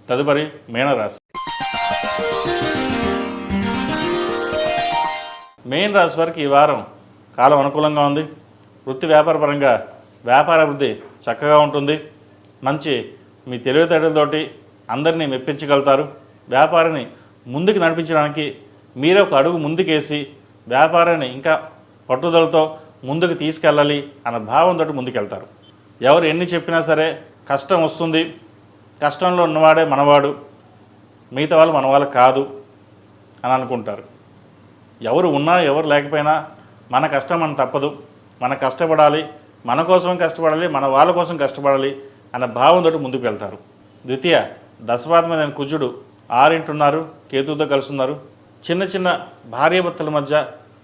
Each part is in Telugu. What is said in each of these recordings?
తదుపరి మీనరాశి. మీన రాశి వారికి ఈ వారం కాలం అనుకూలంగా ఉంది. వృత్తి వ్యాపార పరంగా వ్యాపార అభివృద్ధి చక్కగా ఉంటుంది. మంచి మీ తెలివితేటలతోటి అందరినీ మెప్పించగలుగుతారు. వ్యాపారాన్ని ముందుకు నడిపించడానికి మీరే ఒక అడుగు ముందుకేసి వ్యాపారాన్ని ఇంకా పట్టుదలతో ముందుకు తీసుకెళ్ళాలి అన్న భావంతో ముందుకెళ్తారు. ఎవరు ఎన్ని చెప్పినా సరే కష్టం వస్తుంది, కష్టంలో ఉన్నవాడే మనవాడు, మిగతా వాళ్ళు మనవాళ్ళు కాదు అని అనుకుంటారు. ఎవరు ఉన్నా ఎవరు లేకపోయినా మన కష్టం మన తప్పదు, మన కష్టపడాలి, మన కోసం కష్టపడాలి, మన వాళ్ళ కోసం కష్టపడాలి అన్న భావంతో ముందుకు వెళ్తారు. ద్వితీయ దశవాదమైన కుజుడు 6 ఉన్నారు, కేతువుతో కలుస్తున్నారు. చిన్న చిన్న భార్యాభర్తల మధ్య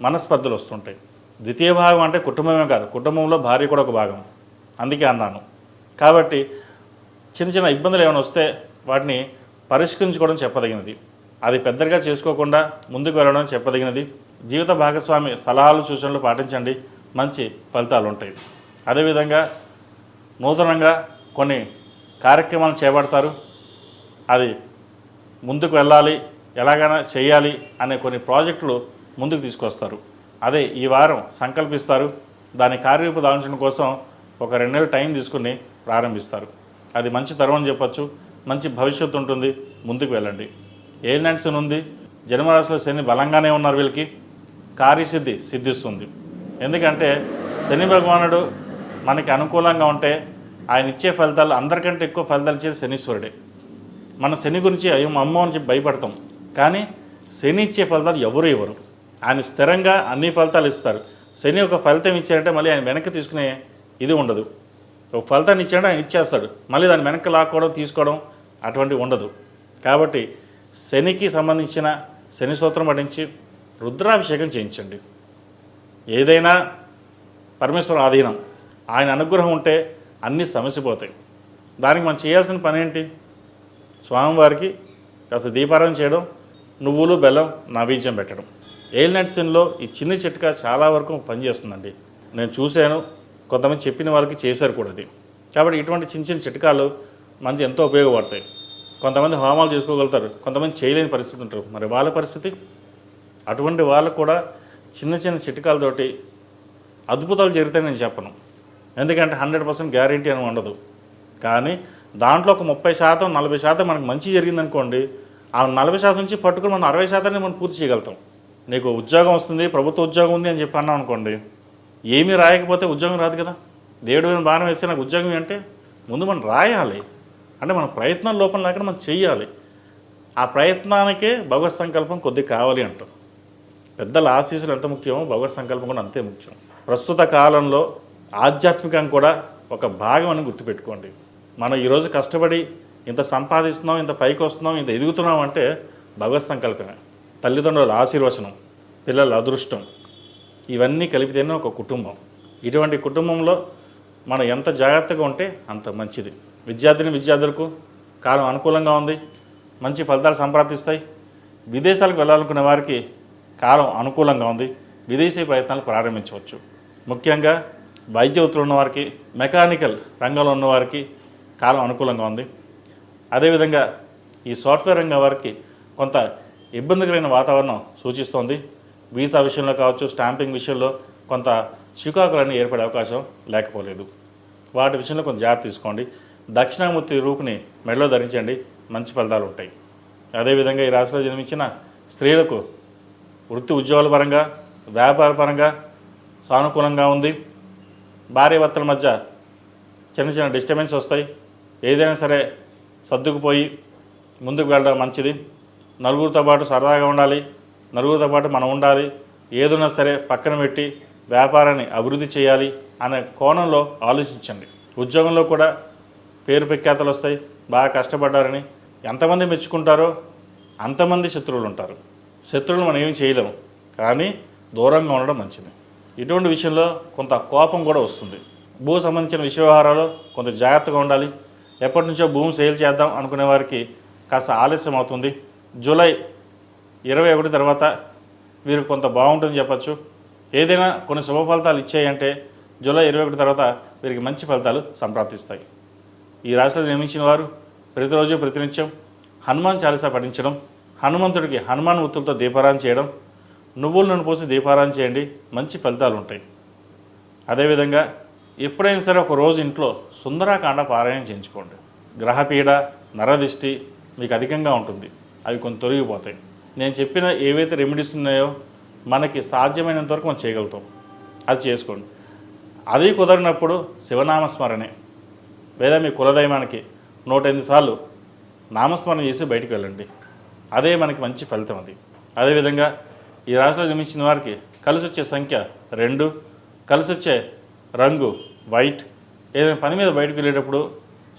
మనస్పర్ధలు వస్తుంటాయి. ద్వితీయ భాగం అంటే కుటుంబమే కాదు, కుటుంబంలో భార్య కూడా ఒక భాగం, అందుకే అన్నాను. కాబట్టి చిన్న చిన్న ఇబ్బందులు ఏమైనా వస్తే వాటిని పరిష్కరించుకోవడం చెప్పదగినది. అది పెద్దగా చేసుకోకుండా ముందుకు వెళ్ళడం చెప్పదగినది. జీవిత భాగస్వామి సలహాలు సూచనలు పాటించండి, మంచి ఫలితాలు ఉంటాయి. అదేవిధంగా నూతనంగా కొన్ని కార్యక్రమాలు చేపడతారు. అది ముందుకు వెళ్ళాలి, ఎలాగైనా చేయాలి అనే కొన్ని ప్రాజెక్టులు ముందుకు తీసుకొస్తారు. అదే ఈ వారం సంకల్పిస్తారు. దాని కార్యరూపు దాల్చడం కోసం ఒక 2 నెలలు టైం తీసుకుని ప్రారంభిస్తారు. అది మంచి తరం అని చెప్పచ్చు. మంచి భవిష్యత్తు ఉంటుంది, ముందుకు వెళ్ళండి. ఏలినాటి శని ఉంది, జన్మరాశిలో శని బలంగానే ఉన్నారు. వీళ్ళకి కార్యసిద్ధి సిద్ధిస్తుంది. ఎందుకంటే శని భగవానుడు మనకి అనుకూలంగా ఉంటే ఆయన ఇచ్చే ఫలితాలు అందరికంటే ఎక్కువ ఫలితాలు ఇచ్చేది శనీశ్వరుడే. మన శని గురించి అమ్మో అని చెప్పి భయపడతాం, కానీ శని ఇచ్చే ఫలితాలు ఎవరు ఇవ్వరు. ఆయన స్థిరంగా అన్ని ఫలితాలు ఇస్తారు. శని ఒక ఫలితం ఇచ్చారంటే మళ్ళీ ఆయన వెనక్కి తీసుకునే ఇది ఉండదు. ఒక ఫలితాన్ని ఇచ్చాడంటే ఆయన ఇచ్చేస్తాడు, మళ్ళీ దాన్ని వెనక్కి లాక్కోవడం తీసుకోవడం అటువంటివి ఉండదు. కాబట్టి శనికి సంబంధించిన శని సూత్రం పఠించి రుద్రాభిషేకం చేయించండి. ఏదైనా పరమేశ్వర ఆధీనం, ఆయన అనుగ్రహం ఉంటే అన్నీ సమసిపోతాయి. దానికి మనం చేయాల్సిన పని ఏంటి? స్వామివారికి కాస్త దీపారాధన చేయడం, నువ్వులు బెల్లం నైవేద్యం పెట్టడం. ఏలినాటి శనిలో ఈ చిన్న చిట్కా చాలా వరకు పనిచేస్తుందండి. నేను చూశాను, కొంతమంది చెప్పిన వాళ్ళకి చేశారు కూడా అది. కాబట్టి ఇటువంటి చిన్న చిన్న చిట్కాలు మంచి ఎంతో ఉపయోగపడతాయి. కొంతమంది హోమాలు చేసుకోగలుగుతారు, కొంతమంది చేయలేని పరిస్థితి ఉంటారు. మరి వాళ్ళ పరిస్థితి? అటువంటి వాళ్ళు కూడా చిన్న చిన్న చిట్కాలతోటి అద్భుతాలు జరుగుతాయని నేను చెప్పను. ఎందుకంటే 100% గ్యారంటీ అని ఉండదు. కానీ దాంట్లో ఒక 30% 40% మనకు మంచి జరిగిందనుకోండి, ఆ 40% నుంచి పట్టుకుని మనం 60% మనం పూర్తి చేయగలుగుతాం. నీకు ఉద్యోగం వస్తుంది, ప్రభుత్వ ఉద్యోగం ఉంది అని చెప్పి అన్నాం అనుకోండి, ఏమీ రాయకపోతే ఉద్యోగం రాదు కదా. దేవుడు మీద బాణం వేస్తే నాకు ఉద్యోగం అంటే ముందు మనం రాయాలి. అంటే మన ప్రయత్నం లోపం లేకుండా మనం చెయ్యాలి. ఆ ప్రయత్నానికే భగవత్ సంకల్పం కొద్దిగా కావాలి అంటాం. పెద్దల ఆశీస్సులు ఎంత ముఖ్యమో భగవత్ సంకల్పం కూడా అంతే ముఖ్యం. ప్రస్తుత కాలంలో ఆధ్యాత్మికం కూడా ఒక భాగం అని గుర్తుపెట్టుకోండి. మనం ఈరోజు కష్టపడి ఇంత సంపాదిస్తున్నాం, ఇంత పైకి వస్తున్నాం, ఇంత ఎదుగుతున్నాం అంటే భగవత్ సంకల్పమే. తల్లిదండ్రుల ఆశీర్వచనం, పిల్లల అదృష్టం, ఇవన్నీ కలిపితేనే ఒక కుటుంబం. ఇటువంటి కుటుంబంలో మనం ఎంత జాగ్రత్తగా ఉంటే అంత మంచిది. విద్యార్థులకు కాలం అనుకూలంగా ఉంది, మంచి ఫలితాలు సంప్రాప్తిస్తాయి. విదేశాలకు వెళ్ళాలనుకునే వారికి కాలం అనుకూలంగా ఉంది, విదేశీ ప్రయత్నాలు ప్రారంభించవచ్చు. ముఖ్యంగా వైద్య వృత్తులు ఉన్నవారికి, మెకానికల్ రంగంలో ఉన్నవారికి కాలం అనుకూలంగా ఉంది. అదేవిధంగా ఈ సాఫ్ట్వేర్ రంగం వారికి కొంత ఇబ్బందికరమైన వాతావరణం సూచిస్తోంది. వీసా విషయంలో కావచ్చు, స్టాంపింగ్ విషయంలో కొంత చికాకులన్నీ ఏర్పడే అవకాశం లేకపోలేదు. వాటి విషయంలో కొంచెం జాగ్రత్త తీసుకోండి. దక్షిణామూర్తి రూపుని మెడలో ధరించండి, మంచి ఫలితాలు ఉంటాయి. అదేవిధంగా ఈ రాశిలో జన్మించిన స్త్రీలకు వృత్తి ఉద్యోగాల పరంగా, వ్యాపార పరంగా సానుకూలంగా ఉంది. భార్యాభర్తల మధ్య చిన్న చిన్న డిస్టర్బెన్స్ వస్తాయి. ఏదైనా సరే సర్దుకుపోయి ముందుకు వెళ్ళడం మంచిది. నలుగురితో పాటు సరదాగా ఉండాలి, నలుగురితో పాటు మనం ఉండాలి. ఏదైనా సరే పక్కన పెట్టి వ్యాపారాన్ని అభివృద్ధి చేయాలి అనే కోణంలో ఆలోచించండి. ఉద్యోగంలో కూడా పేరు ప్రఖ్యాతలు వస్తాయి. బాగా కష్టపడ్డారని ఎంతమంది మెచ్చుకుంటారో అంతమంది శత్రువులు ఉంటారు. శత్రువులు మనం ఏమీ చేయలేము, కానీ దూరంగా ఉండడం మంచిది. ఇటువంటి విషయంలో కొంత కోపం కూడా వస్తుంది. భూ సంబంధించిన విషయ వ్యవహారాలు కొంత జాగ్రత్తగా ఉండాలి. ఎప్పటి నుంచో భూమి సేల్ చేద్దాం అనుకునే వారికి కాస్త ఆలస్యం అవుతుంది. జూలై 21 తర్వాత వీరికి కొంత బాగుంటుందని చెప్పచ్చు. ఏదైనా కొన్ని శుభ ఫలితాలు ఇచ్చాయంటే జూలై 21 తర్వాత వీరికి మంచి ఫలితాలు సంప్రాప్తిస్తాయి. ఈ రాశిలో నిర్మించిన వారు ప్రతిరోజు ప్రతినిత్యం హనుమాన్ చాలీసా పఠించడం, హనుమంతుడికి హనుమాన్ ఉత్తులతో దీపారాధన చేయడం, నువ్వుల నూనె పోసి దీపారాధన చేయండి, మంచి ఫలితాలు ఉంటాయి. అదేవిధంగా ఎప్పుడైనా సరే ఒక రోజు ఇంట్లో సుందరాకాండ పారాయణం చేయించుకోండి. గ్రహపీడ, నరదిష్టి మీకు అధికంగా ఉంటుంది, అవి కొంత తొలగిపోతాయి. నేను చెప్పిన ఏవైతే రెమెడీస్ ఉన్నాయో మనకి సాధ్యమైనంత వరకు మనం చేయగలుగుతాం, అది చేసుకోండి. అది కుదరినప్పుడు శివనామస్మరణే లేదా మీ కులదైవానికి 108 సార్లు నామస్మరణ చేసి బయటికి వెళ్ళండి. అదే మనకి మంచి ఫలితం. అది అదేవిధంగా ఈ రాశిలో జన్మించిన వారికి కలిసి వచ్చే సంఖ్య 2, కలిసి వచ్చే రంగు వైట్. ఏదైనా పని మీద బయటకు వెళ్ళేటప్పుడు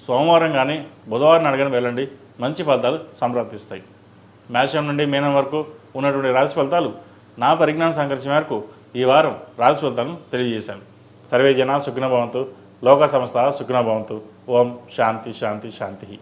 సోమవారం కానీ బుధవారం అడగని వెళ్ళండి, మంచి ఫలితాలు సంప్రాప్తిస్తాయి. మేషం నుండి మీనం వరకు ఉన్నటువంటి రాశి ఫలితాలు నా పరిజ్ఞానం సంకరించిన మేరకు ఈ వారం రాశి ఫలితాలను తెలియజేశాను. సర్వే జనా సుఖినో భవంతు, లోక సమస్త సుఖినో భవంతు. ఓం శాంతి శాంతి శాంతి.